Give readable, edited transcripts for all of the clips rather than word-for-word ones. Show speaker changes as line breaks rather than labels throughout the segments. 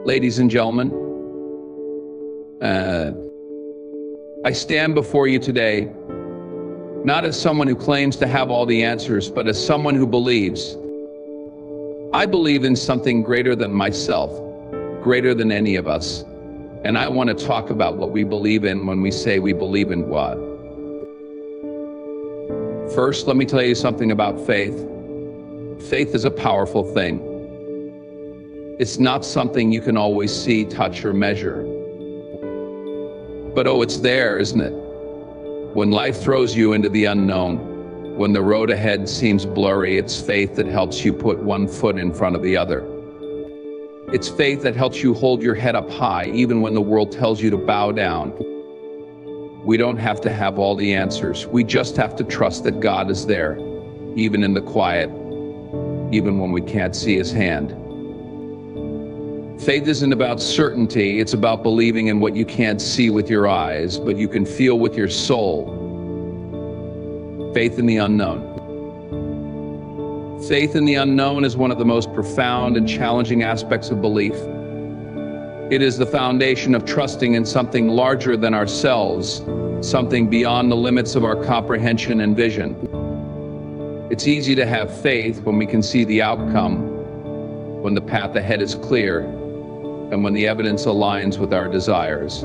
Ladies and gentlemen, I stand before you today not as someone who claims to have all the answers, but as someone who believes. I believe in something greater than myself, greater than any of us, and I want to talk about what we believe in when we say we believe in God. First, let me tell you something about faith. Faith is a powerful thing. It's not something you can always see, touch, or measure. But oh, it's there, isn't it? When life throws you into the unknown, when the road ahead seems blurry, it's faith that helps you put one foot in front of the other. It's faith that helps you hold your head up high, even when the world tells you to bow down. We don't have to have all the answers. We just have to trust that God is there, even in the quiet, even when we can't see His hand. Faith isn't about certainty, it's about believing in what you can't see with your eyes, but you can feel with your soul. Faith in the unknown. Faith in the unknown is one of the most profound and challenging aspects of belief. It is the foundation of trusting in something larger than ourselves, something beyond the limits of our comprehension and vision. It's easy to have faith when we can see the outcome, when the path ahead is clear, and when the evidence aligns with our desires.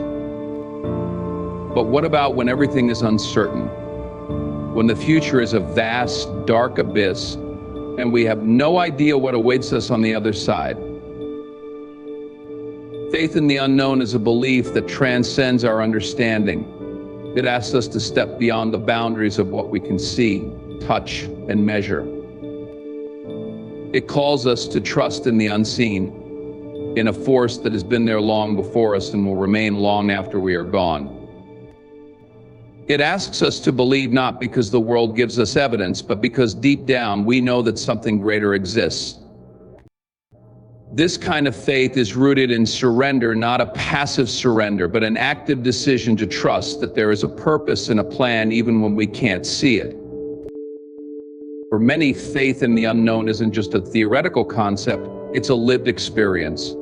But what about when everything is uncertain? When the future is a vast, dark abyss, and we have no idea what awaits us on the other side? Faith in the unknown is a belief that transcends our understanding. It asks us to step beyond the boundaries of what we can see, touch, and measure. It calls us to trust in the unseen, in a force that has been there long before us and will remain long after we are gone. It asks us to believe not because the world gives us evidence, but because deep down we know that something greater exists. This kind of faith is rooted in surrender, not a passive surrender, but an active decision to trust that there is a purpose and a plan even when we can't see it. For many, faith in the unknown isn't just a theoretical concept, it's a lived experience.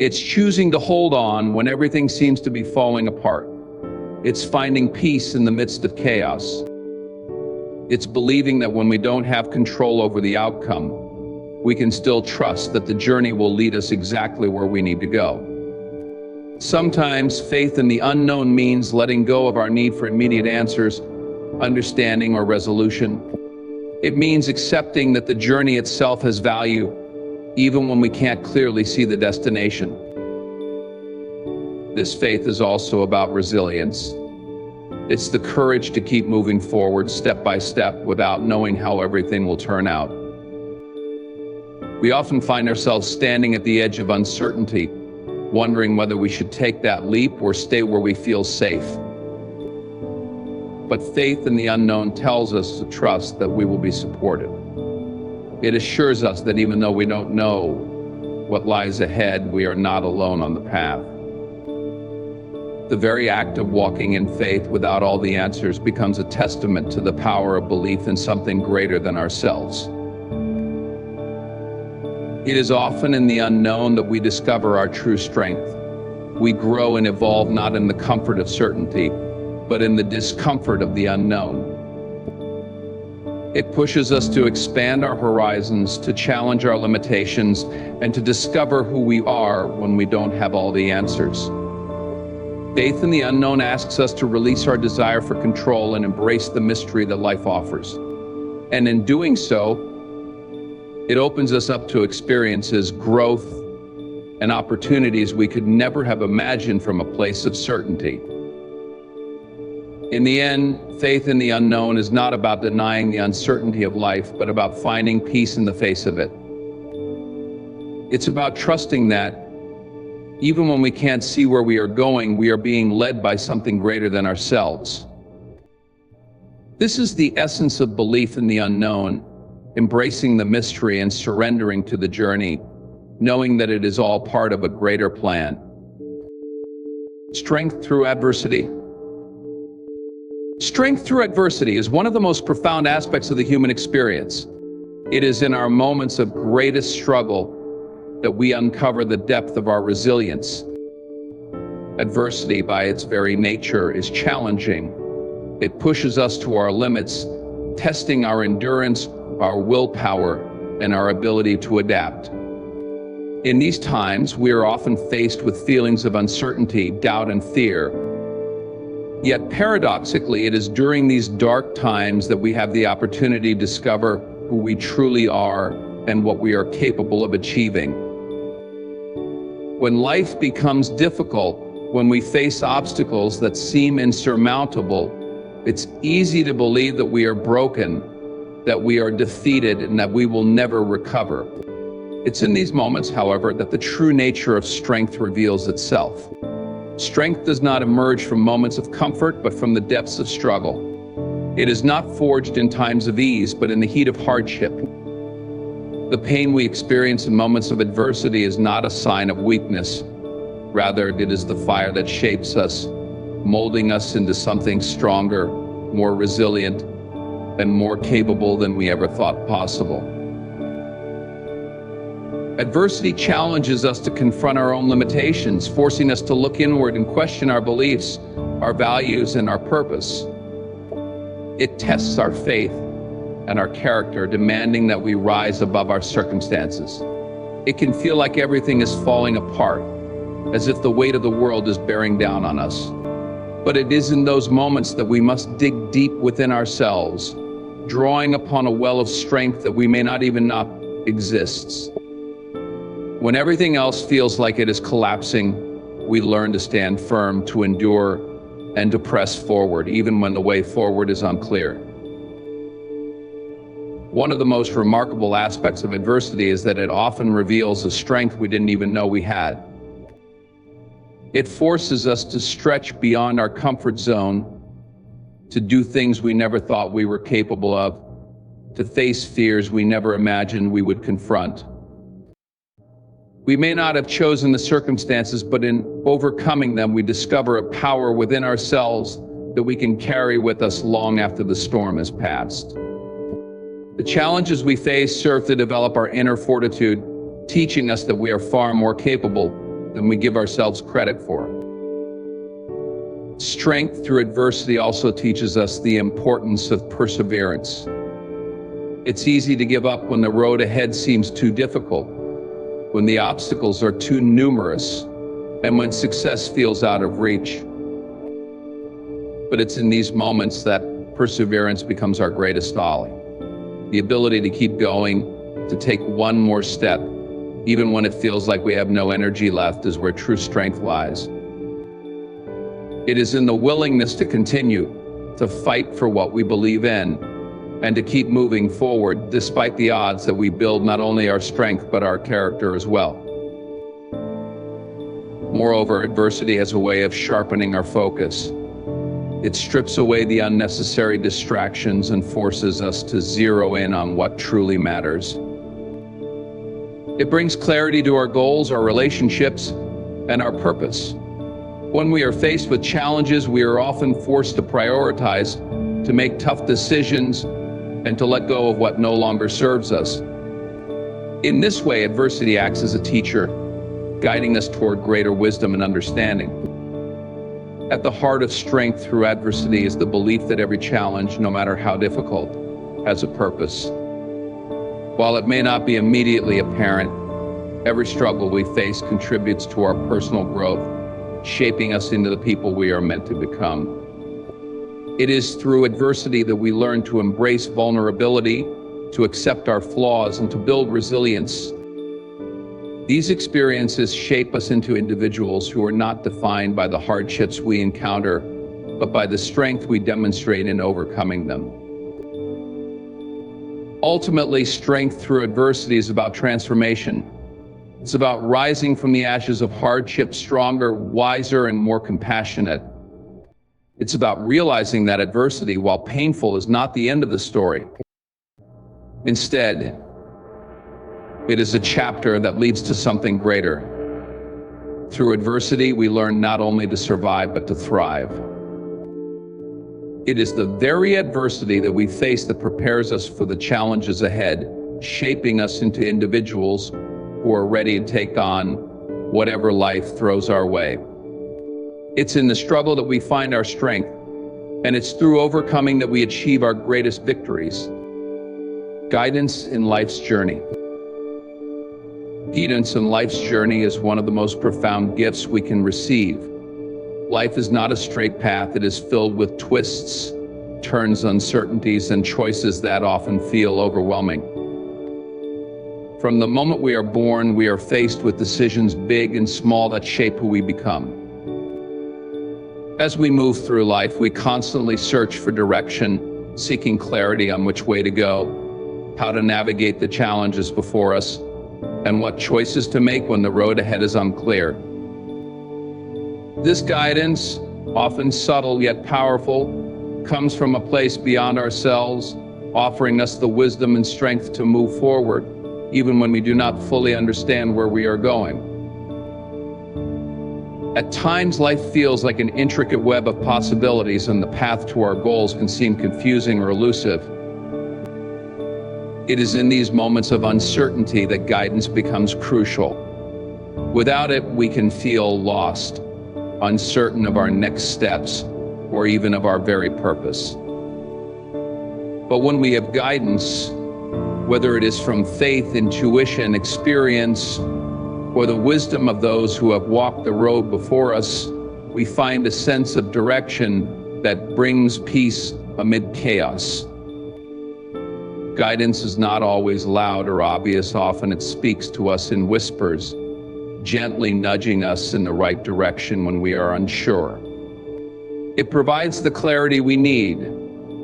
It's choosing to hold on when everything seems to be falling apart. It's finding peace in the midst of chaos. It's believing that when we don't have control over the outcome, we can still trust that the journey will lead us exactly where we need to go. Sometimes faith in the unknown means letting go of our need for immediate answers, understanding, or resolution. It means accepting that the journey itself has value, even when we can't clearly see the destination. This faith is also about resilience. It's the courage to keep moving forward step by step without knowing how everything will turn out. We often find ourselves standing at the edge of uncertainty, wondering whether we should take that leap or stay where we feel safe. But faith in the unknown tells us to trust that we will be supported. It assures us that even though we don't know what lies ahead, we are not alone on the path. The very act of walking in faith without all the answers becomes a testament to the power of belief in something greater than ourselves. It is often in the unknown that we discover our true strength. We grow and evolve not in the comfort of certainty, but in the discomfort of the unknown. It pushes us to expand our horizons, to challenge our limitations, and to discover who we are when we don't have all the answers. Faith in the unknown asks us to release our desire for control and embrace the mystery that life offers. And in doing so, it opens us up to experiences, growth, and opportunities we could never have imagined from a place of certainty. In the end, faith in the unknown is not about denying the uncertainty of life, but about finding peace in the face of it. It's about trusting that, even when we can't see where we are going, we are being led by something greater than ourselves. This is the essence of belief in the unknown, embracing the mystery and surrendering to the journey, knowing that it is all part of a greater plan. Strength through adversity. Strength through adversity is one of the most profound aspects of the human experience. It is in our moments of greatest struggle that we uncover the depth of our resilience. Adversity, by its very nature, is challenging. It pushes us to our limits, testing our endurance, our willpower, and our ability to adapt. In these times, we are often faced with feelings of uncertainty, doubt, and fear. Yet paradoxically, it is during these dark times that we have the opportunity to discover who we truly are and what we are capable of achieving. When life becomes difficult, when we face obstacles that seem insurmountable, it's easy to believe that we are broken, that we are defeated, and that we will never recover. It's in these moments, however, that the true nature of strength reveals itself. Strength does not emerge from moments of comfort, but from the depths of struggle. It is not forged in times of ease, but in the heat of hardship. The pain we experience in moments of adversity is not a sign of weakness. Rather, it is the fire that shapes us, molding us into something stronger, more resilient, and more capable than we ever thought possible. Adversity challenges us to confront our own limitations, forcing us to look inward and question our beliefs, our values, and our purpose. It tests our faith and our character, demanding that we rise above our circumstances. It can feel like everything is falling apart, as if the weight of the world is bearing down on us. But it is in those moments that we must dig deep within ourselves, drawing upon a well of strength that we may not even know exists. When everything else feels like it is collapsing, we learn to stand firm, to endure, and to press forward, even when the way forward is unclear. One of the most remarkable aspects of adversity is that it often reveals a strength we didn't even know we had. It forces us to stretch beyond our comfort zone, to do things we never thought we were capable of, to face fears we never imagined we would confront. We may not have chosen the circumstances, but in overcoming them, we discover a power within ourselves that we can carry with us long after the storm has passed. The challenges we face serve to develop our inner fortitude, teaching us that we are far more capable than we give ourselves credit for. Strength through adversity also teaches us the importance of perseverance. It's easy to give up when the road ahead seems too difficult, when the obstacles are too numerous, and when success feels out of reach. But it's in these moments that perseverance becomes our greatest ally. The ability to keep going, to take one more step, even when it feels like we have no energy left, is where true strength lies. It is in the willingness to continue, to fight for what we believe in, and to keep moving forward despite the odds, that we build not only our strength but our character as well. Moreover, adversity has a way of sharpening our focus. It strips away the unnecessary distractions and forces us to zero in on what truly matters. It brings clarity to our goals, our relationships, and our purpose. When we are faced with challenges, we are often forced to prioritize, to make tough decisions, and to let go of what no longer serves us. In this way, adversity acts as a teacher, guiding us toward greater wisdom and understanding. At the heart of strength through adversity is the belief that every challenge, no matter how difficult, has a purpose. While it may not be immediately apparent, every struggle we face contributes to our personal growth, shaping us into the people we are meant to become. It is through adversity that we learn to embrace vulnerability, to accept our flaws, and to build resilience. These experiences shape us into individuals who are not defined by the hardships we encounter, but by the strength we demonstrate in overcoming them. Ultimately, strength through adversity is about transformation. It's about rising from the ashes of hardship stronger, wiser, and more compassionate. It's about realizing that adversity, while painful, is not the end of the story. Instead, it is a chapter that leads to something greater. Through adversity, we learn not only to survive, but to thrive. It is the very adversity that we face that prepares us for the challenges ahead, shaping us into individuals who are ready to take on whatever life throws our way. It's in the struggle that we find our strength, and it's through overcoming that we achieve our greatest victories. Guidance in life's journey. Guidance in life's journey is one of the most profound gifts we can receive. Life is not a straight path. It is filled with twists, turns, uncertainties, and choices that often feel overwhelming. From the moment we are born, we are faced with decisions big and small that shape who we become. As we move through life, we constantly search for direction, seeking clarity on which way to go, how to navigate the challenges before us, and what choices to make when the road ahead is unclear. This guidance, often subtle yet powerful, comes from a place beyond ourselves, offering us the wisdom and strength to move forward, even when we do not fully understand where we are going. At times, life feels like an intricate web of possibilities, and the path to our goals can seem confusing or elusive. It is in these moments of uncertainty that guidance becomes crucial. Without it, we can feel lost, uncertain of our next steps, or even of our very purpose. But when we have guidance, whether it is from faith, intuition, experience, or the wisdom of those who have walked the road before us, we find a sense of direction that brings peace amid chaos. Guidance is not always loud or obvious. Often it speaks to us in whispers, gently nudging us in the right direction when we are unsure. It provides the clarity we need,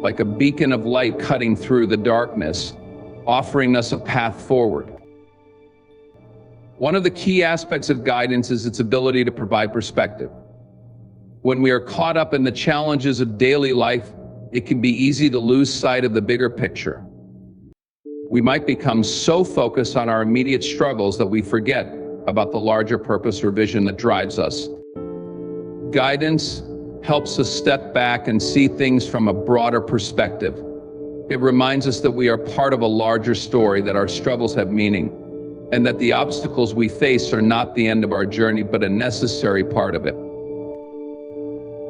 like a beacon of light cutting through the darkness, offering us a path forward. One of the key aspects of guidance is its ability to provide perspective. When we are caught up in the challenges of daily life, it can be easy to lose sight of the bigger picture. We might become so focused on our immediate struggles that we forget about the larger purpose or vision that drives us. Guidance helps us step back and see things from a broader perspective. It reminds us that we are part of a larger story, that our struggles have meaning, and that the obstacles we face are not the end of our journey, but a necessary part of it.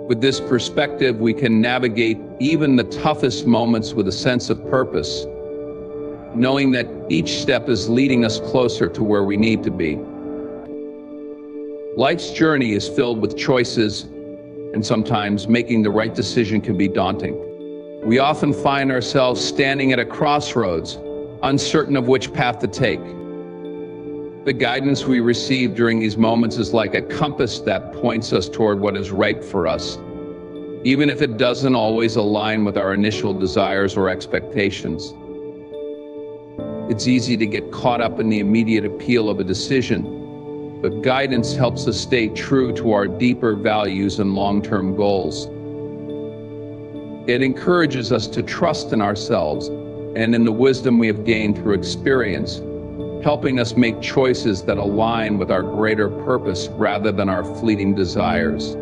With this perspective, we can navigate even the toughest moments with a sense of purpose, knowing that each step is leading us closer to where we need to be. Life's journey is filled with choices, and sometimes making the right decision can be daunting. We often find ourselves standing at a crossroads, uncertain of which path to take. The guidance we receive during these moments is like a compass that points us toward what is right for us, even if it doesn't always align with our initial desires or expectations. It's easy to get caught up in the immediate appeal of a decision, but guidance helps us stay true to our deeper values and long-term goals. It encourages us to trust in ourselves and in the wisdom we have gained through experience, helping us make choices that align with our greater purpose rather than our fleeting desires.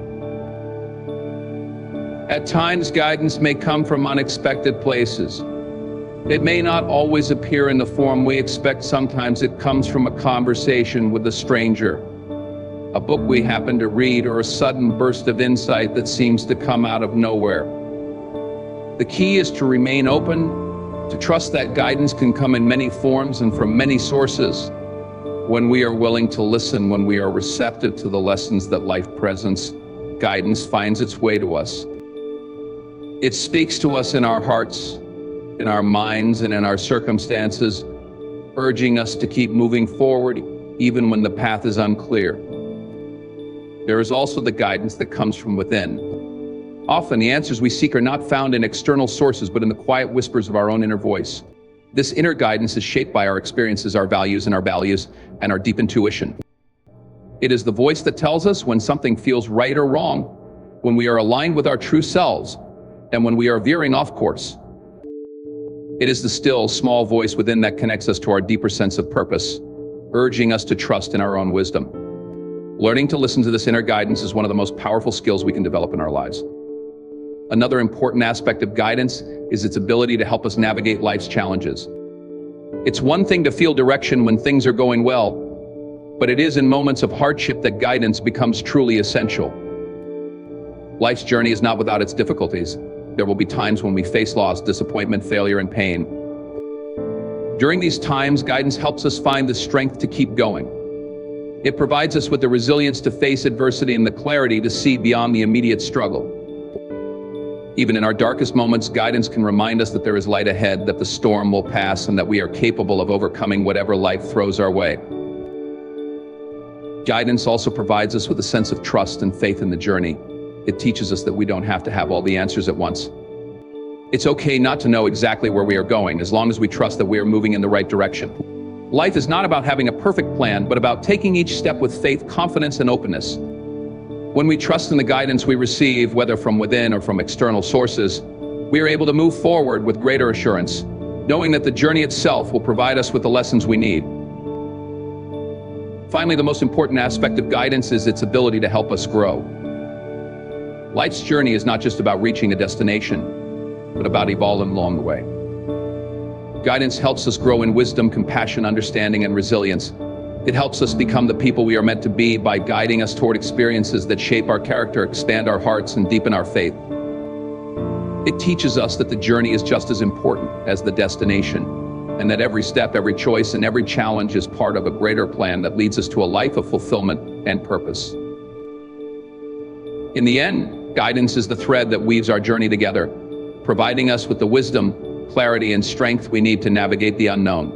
At times, guidance may come from unexpected places. It may not always appear in the form we expect. Sometimes it comes from a conversation with a stranger, a book we happen to read, or a sudden burst of insight that seems to come out of nowhere. The key is to remain open, to trust that guidance can come in many forms and from many sources. When we are willing to listen, when we are receptive to the lessons that life presents, guidance finds its way to us. It speaks to us in our hearts, in our minds, and in our circumstances, urging us to keep moving forward even when the path is unclear. There is also the guidance that comes from within. Often the answers we seek are not found in external sources, but in the quiet whispers of our own inner voice. This inner guidance is shaped by our experiences, our values, and our deep intuition. It is the voice that tells us when something feels right or wrong, when we are aligned with our true selves, and when we are veering off course. It is the still, small voice within that connects us to our deeper sense of purpose, urging us to trust in our own wisdom. Learning to listen to this inner guidance is one of the most powerful skills we can develop in our lives. Another important aspect of guidance is its ability to help us navigate life's challenges. It's one thing to feel direction when things are going well, But it is in moments of hardship that guidance becomes truly essential. Life's journey is not without its difficulties. There will be times when we face loss, disappointment, failure, and pain. During these times, guidance helps us find the strength to keep going. It provides us with the resilience to face adversity and the clarity to see beyond the immediate struggle. Even in our darkest moments, guidance can remind us that there is light ahead, that the storm will pass, and that we are capable of overcoming whatever life throws our way. Guidance also provides us with a sense of trust and faith in the journey. It teaches us that we don't have to have all the answers at once. It's okay not to know exactly where we are going, as long as we trust that we are moving in the right direction. Life is not about having a perfect plan, but about taking each step with faith, confidence, and openness. When we trust in the guidance we receive, whether from within or from external sources, we are able to move forward with greater assurance, knowing that the journey itself will provide us with the lessons we need. Finally, the most important aspect of guidance is its ability to help us grow. Life's journey is not just about reaching a destination, but about evolving along the way. Guidance helps us grow in wisdom, compassion, understanding, and resilience. It helps us become the people we are meant to be by guiding us toward experiences that shape our character, expand our hearts, and deepen our faith. It teaches us that the journey is just as important as the destination, and that every step, every choice, and every challenge is part of a greater plan that leads us to a life of fulfillment and purpose. In the end, guidance is the thread that weaves our journey together, providing us with the wisdom, clarity, and strength we need to navigate the unknown.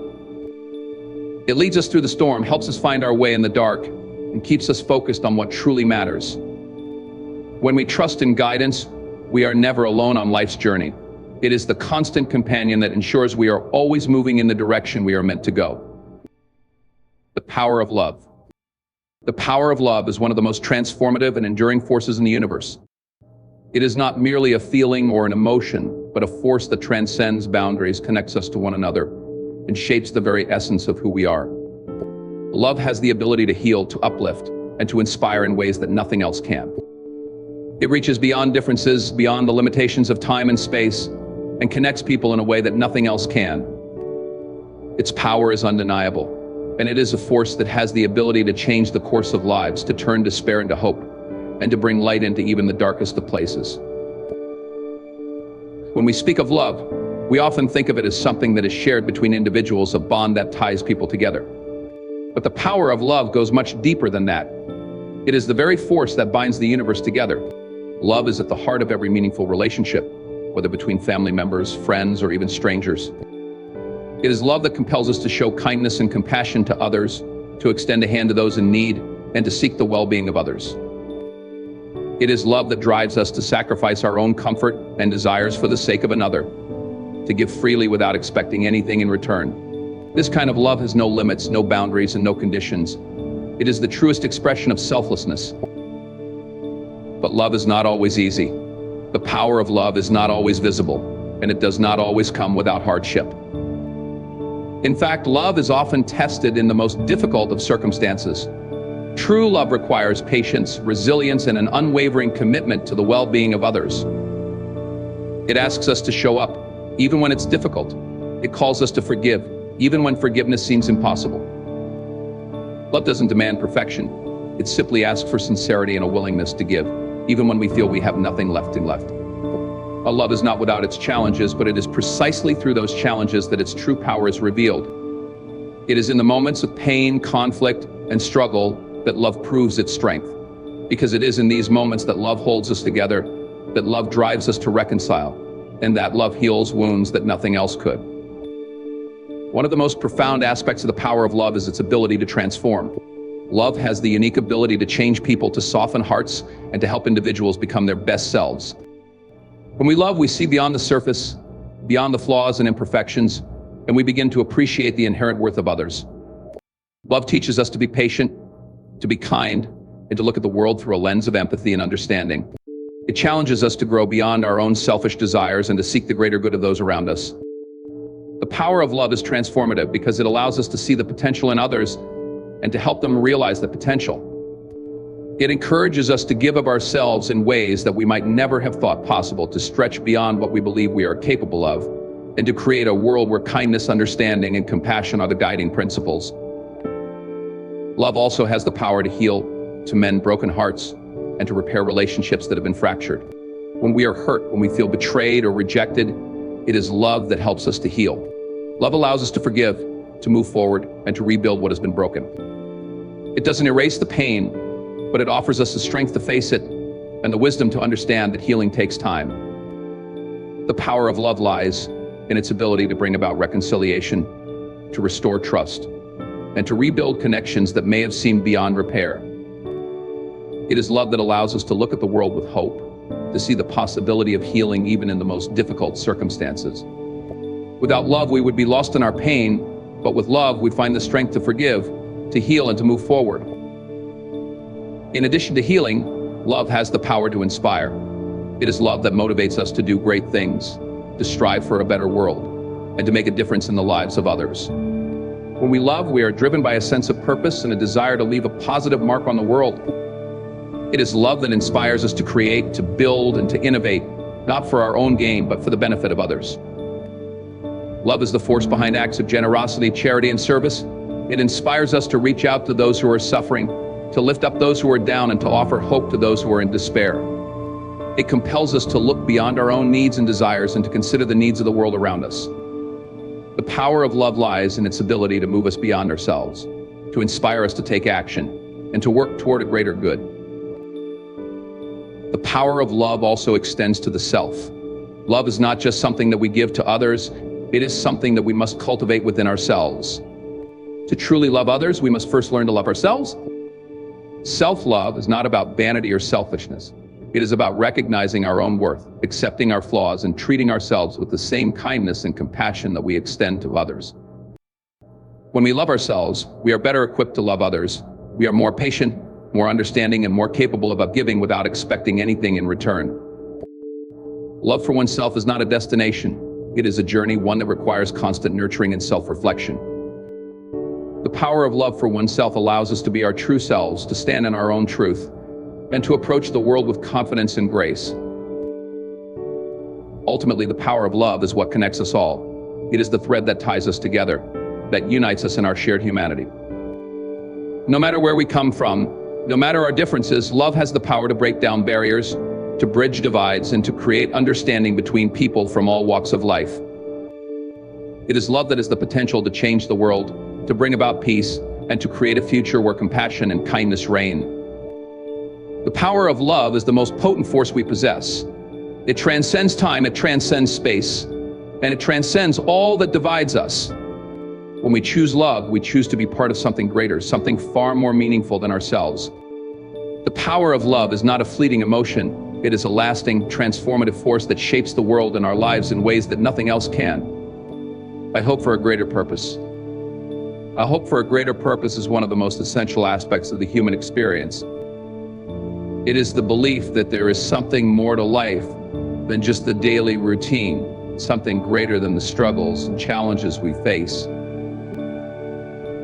It leads us through the storm, helps us find our way in the dark, and keeps us focused on what truly matters. When we trust in guidance, we are never alone on life's journey. It is the constant companion that ensures we are always moving in the direction we are meant to go. The power of love. The power of love is one of the most transformative and enduring forces in the universe. It is not merely a feeling or an emotion, but a force that transcends boundaries, connects us to one another, and shapes the very essence of who we are. Love has the ability to heal, to uplift, and to inspire in ways that nothing else can. It reaches beyond differences, beyond the limitations of time and space, and connects people in a way that nothing else can. Its power is undeniable, and it is a force that has the ability to change the course of lives, to turn despair into hope, and to bring light into even the darkest of places. When we speak of love, we often think of it as something that is shared between individuals, a bond that ties people together. But the power of love goes much deeper than that. It is the very force that binds the universe together. Love is at the heart of every meaningful relationship, whether between family members, friends, or even strangers. It is love that compels us to show kindness and compassion to others, to extend a hand to those in need, and to seek the well-being of others. It is love that drives us to sacrifice our own comfort and desires for the sake of another, to give freely without expecting anything in return. This kind of love has no limits, no boundaries, and no conditions. It is the truest expression of selflessness. But love is not always easy. The power of love is not always visible, and it does not always come without hardship. In fact, love is often tested in the most difficult of circumstances. True love requires patience, resilience, and an unwavering commitment to the well-being of others. It asks us to show up, even when it's difficult. It calls us to forgive, even when forgiveness seems impossible. Love doesn't demand perfection. It simply asks for sincerity and a willingness to give, even when we feel we have nothing left. A love is not without its challenges, but it is precisely through those challenges that its true power is revealed. It is in the moments of pain, conflict, and struggle that love proves its strength. Because it is in these moments that love holds us together, that love drives us to reconcile, and that love heals wounds that nothing else could. One of the most profound aspects of the power of love is its ability to transform. Love has the unique ability to change people, to soften hearts, and to help individuals become their best selves. When we love, we see beyond the surface, beyond the flaws and imperfections, and we begin to appreciate the inherent worth of others. Love teaches us to be patient, to be kind, and to look at the world through a lens of empathy and understanding. It challenges us to grow beyond our own selfish desires and to seek the greater good of those around us. The power of love is transformative because it allows us to see the potential in others and to help them realize the potential. It encourages us to give of ourselves in ways that we might never have thought possible, to stretch beyond what we believe we are capable of, and to create a world where kindness, understanding, and compassion are the guiding principles. Love also has the power to heal, to mend broken hearts, and to repair relationships that have been fractured. When we are hurt, when we feel betrayed or rejected, it is love that helps us to heal. Love allows us to forgive, to move forward, and to rebuild what has been broken. It doesn't erase the pain, but it offers us the strength to face it and the wisdom to understand that healing takes time. The power of love lies in its ability to bring about reconciliation, to restore trust, and to rebuild connections that may have seemed beyond repair. It is love that allows us to look at the world with hope, to see the possibility of healing even in the most difficult circumstances. Without love, we would be lost in our pain, but with love, we'd find the strength to forgive, to heal, and to move forward. In addition to healing, love has the power to inspire. It is love that motivates us to do great things, to strive for a better world, and to make a difference in the lives of others. When we love, we are driven by a sense of purpose and a desire to leave a positive mark on the world. It is love that inspires us to create, to build, and to innovate, not for our own gain, but for the benefit of others. Love is the force behind acts of generosity, charity, and service. It inspires us to reach out to those who are suffering, to lift up those who are down, and to offer hope to those who are in despair. It compels us to look beyond our own needs and desires and to consider the needs of the world around us. The power of love lies in its ability to move us beyond ourselves, to inspire us to take action, and to work toward a greater good. The power of love also extends to the self. Love is not just something that we give to others, it is something that we must cultivate within ourselves. To truly love others, we must first learn to love ourselves. Self-love is not about vanity or selfishness. It is about recognizing our own worth, accepting our flaws, and treating ourselves with the same kindness and compassion that we extend to others. When we love ourselves, we are better equipped to love others. We are more patient, more understanding, and more capable of giving without expecting anything in return. Love for oneself is not a destination. It is a journey, one that requires constant nurturing and self-reflection. The power of love for oneself allows us to be our true selves, to stand in our own truth, and to approach the world with confidence and grace. Ultimately, the power of love is what connects us all. It is the thread that ties us together, that unites us in our shared humanity. No matter where we come from, no matter our differences, love has the power to break down barriers, to bridge divides, and to create understanding between people from all walks of life. It is love that has the potential to change the world, to bring about peace, and to create a future where compassion and kindness reign. The power of love is the most potent force we possess. It transcends time, it transcends space, and it transcends all that divides us. When we choose love, we choose to be part of something greater, something far more meaningful than ourselves. The power of love is not a fleeting emotion. It is a lasting, transformative force that shapes the world and our lives in ways that nothing else can. I hope for a greater purpose. A hope for a greater purpose is one of the most essential aspects of the human experience. It is the belief that there is something more to life than just the daily routine, something greater than the struggles and challenges we face.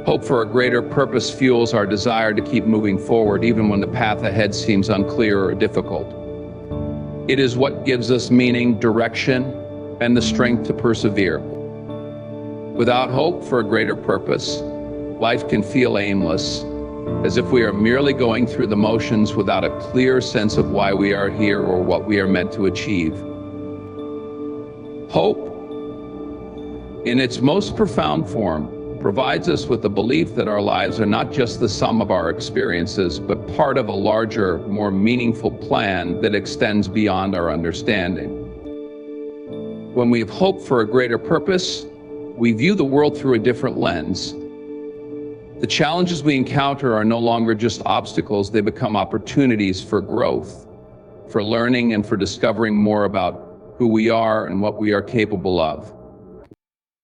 Hope for a greater purpose fuels our desire to keep moving forward even when the path ahead seems unclear or difficult. It is what gives us meaning, direction, and the strength to persevere. Without hope for a greater purpose, life can feel aimless, as if we are merely going through the motions without a clear sense of why we are here or what we are meant to achieve. Hope, in its most profound form, provides us with the belief that our lives are not just the sum of our experiences, but part of a larger, more meaningful plan that extends beyond our understanding. When we have hope for a greater purpose, we view the world through a different lens. The challenges we encounter are no longer just obstacles, they become opportunities for growth, for learning, and for discovering more about who we are and what we are capable of.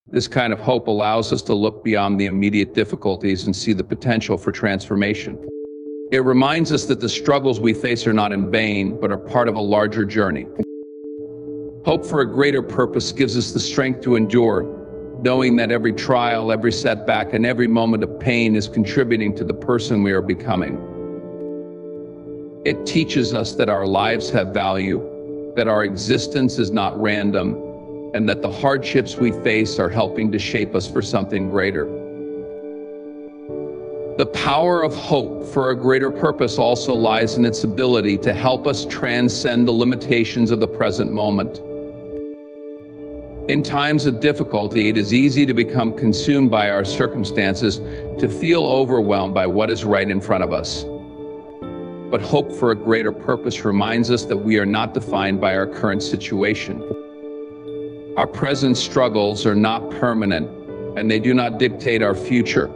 This kind of hope allows us to look beyond the immediate difficulties and see the potential for transformation. It reminds us that the struggles we face are not in vain, but are part of a larger journey. Hope for a greater purpose gives us the strength to endure, knowing that every trial, every setback, and every moment of pain is contributing to the person we are becoming. It teaches us that our lives have value, that our existence is not random, and that the hardships we face are helping to shape us for something greater. The power of hope for a greater purpose also lies in its ability to help us transcend the limitations of the present moment. In times of difficulty, it is easy to become consumed by our circumstances, to feel overwhelmed by what is right in front of us. But hope for a greater purpose reminds us that we are not defined by our current situation. Our present struggles are not permanent, and they do not dictate our future.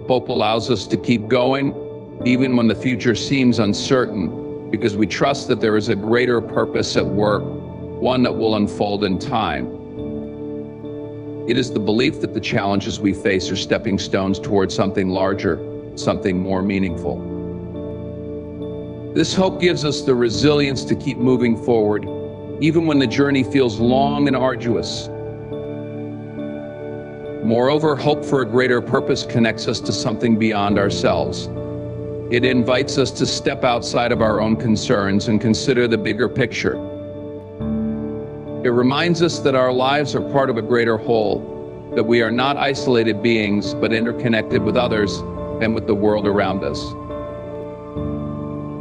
Hope allows us to keep going, even when the future seems uncertain, because we trust that there is a greater purpose at work, one that will unfold in time. It is the belief that the challenges we face are stepping stones towards something larger, something more meaningful. This hope gives us the resilience to keep moving forward, even when the journey feels long and arduous. Moreover, hope for a greater purpose connects us to something beyond ourselves. It invites us to step outside of our own concerns and consider the bigger picture. It reminds us that our lives are part of a greater whole, that we are not isolated beings, but interconnected with others and with the world around us.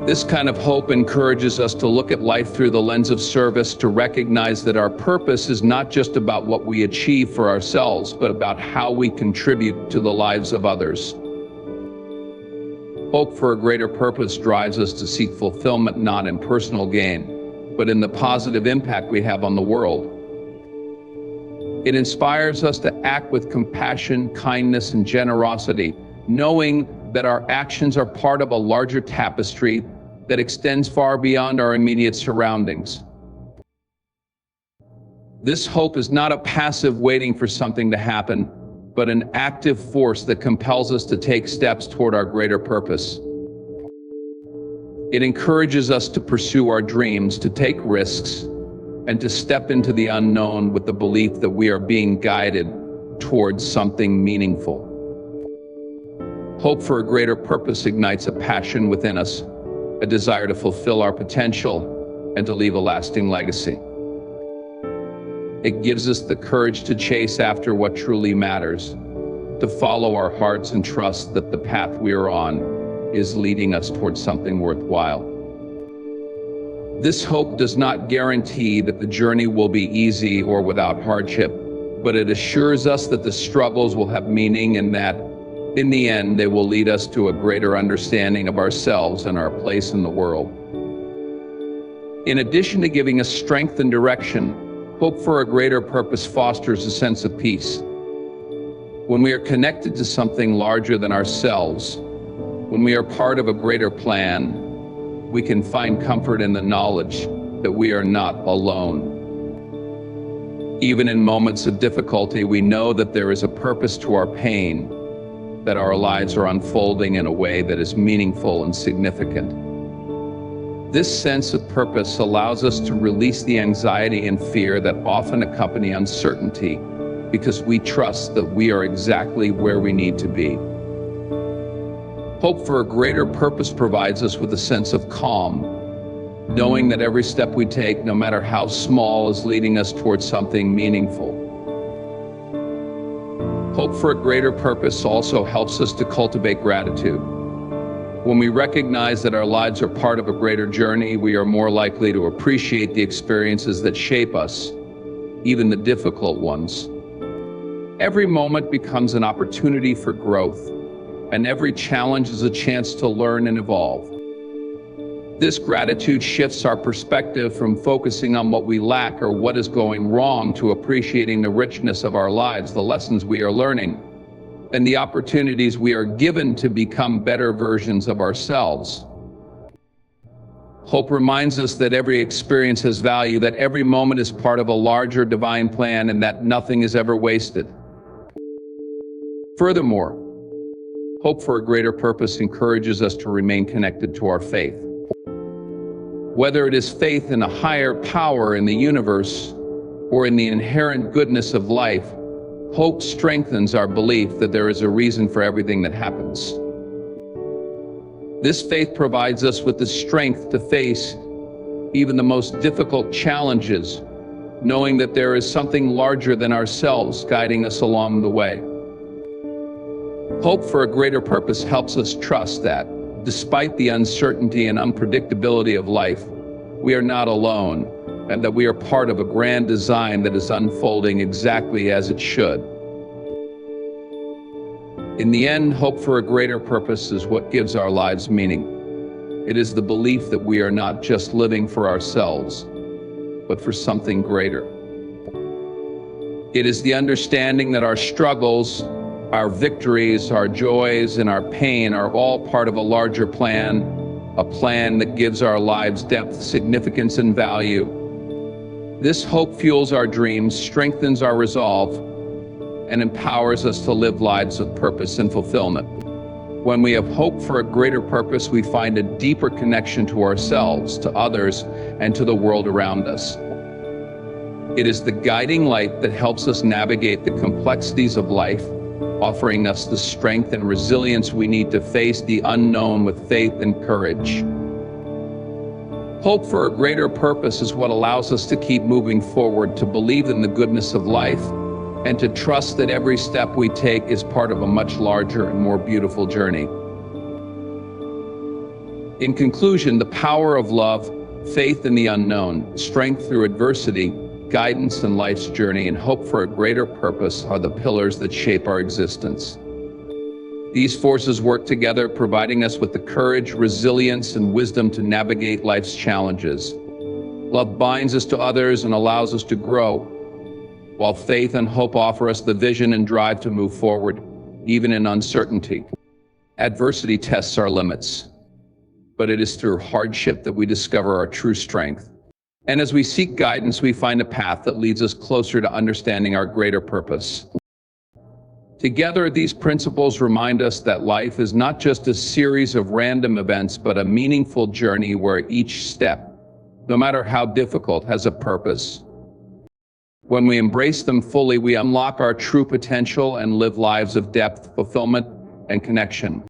This kind of hope encourages us to look at life through the lens of service, to recognize that our purpose is not just about what we achieve for ourselves, but about how we contribute to the lives of others. Hope for a greater purpose drives us to seek fulfillment not in personal gain, but in the positive impact we have on the world. It inspires us to act with compassion, kindness, and generosity, knowing that our actions are part of a larger tapestry that extends far beyond our immediate surroundings. This hope is not a passive waiting for something to happen, but an active force that compels us to take steps toward our greater purpose. It encourages us to pursue our dreams, to take risks, and to step into the unknown with the belief that we are being guided towards something meaningful. Hope for a greater purpose ignites a passion within us, a desire to fulfill our potential and to leave a lasting legacy. It gives us the courage to chase after what truly matters, to follow our hearts and trust that the path we are on is leading us towards something worthwhile. This hope does not guarantee that the journey will be easy or without hardship, but it assures us that the struggles will have meaning and that, in the end, they will lead us to a greater understanding of ourselves and our place in the world. In addition to giving us strength and direction, hope for a greater purpose fosters a sense of peace. When we are connected to something larger than ourselves, when we are part of a greater plan, we can find comfort in the knowledge that we are not alone. Even in moments of difficulty, we know that there is a purpose to our pain, that our lives are unfolding in a way that is meaningful and significant. This sense of purpose allows us to release the anxiety and fear that often accompany uncertainty, because we trust that we are exactly where we need to be. Hope for a greater purpose provides us with a sense of calm, knowing that every step we take, no matter how small, is leading us towards something meaningful. Hope for a greater purpose also helps us to cultivate gratitude. When we recognize that our lives are part of a greater journey, we are more likely to appreciate the experiences that shape us, even the difficult ones. Every moment becomes an opportunity for growth, and every challenge is a chance to learn and evolve. This gratitude shifts our perspective from focusing on what we lack or what is going wrong to appreciating the richness of our lives, the lessons we are learning, and the opportunities we are given to become better versions of ourselves. Hope reminds us that every experience has value, that every moment is part of a larger divine plan, and that nothing is ever wasted. Furthermore, hope for a greater purpose encourages us to remain connected to our faith. Whether it is faith in a higher power in the universe or in the inherent goodness of life, hope strengthens our belief that there is a reason for everything that happens. This faith provides us with the strength to face even the most difficult challenges, knowing that there is something larger than ourselves guiding us along the way. Hope for a greater purpose helps us trust that, despite the uncertainty and unpredictability of life, we are not alone, and that we are part of a grand design that is unfolding exactly as it should. In the end, hope for a greater purpose is what gives our lives meaning. It is the belief that we are not just living for ourselves, but for something greater. It is the understanding that our struggles, our victories, our joys, and our pain are all part of a larger plan, a plan that gives our lives depth, significance, and value. This hope fuels our dreams, strengthens our resolve, and empowers us to live lives of purpose and fulfillment. When we have hope for a greater purpose, we find a deeper connection to ourselves, to others, and to the world around us. It is the guiding light that helps us navigate the complexities of life, offering us the strength and resilience we need to face the unknown with faith and courage. Hope for a greater purpose is what allows us to keep moving forward, to believe in the goodness of life, and to trust that every step we take is part of a much larger and more beautiful journey. In conclusion, the power of love, faith in the unknown, strength through adversity, guidance in life's journey, and hope for a greater purpose are the pillars that shape our existence. These forces work together, providing us with the courage, resilience, and wisdom to navigate life's challenges. Love binds us to others and allows us to grow, while faith and hope offer us the vision and drive to move forward, even in uncertainty. Adversity tests our limits, but it is through hardship that we discover our true strength. And as we seek guidance, we find a path that leads us closer to understanding our greater purpose. Together, these principles remind us that life is not just a series of random events, but a meaningful journey where each step, no matter how difficult, has a purpose. When we embrace them fully, we unlock our true potential and live lives of depth, fulfillment, and connection.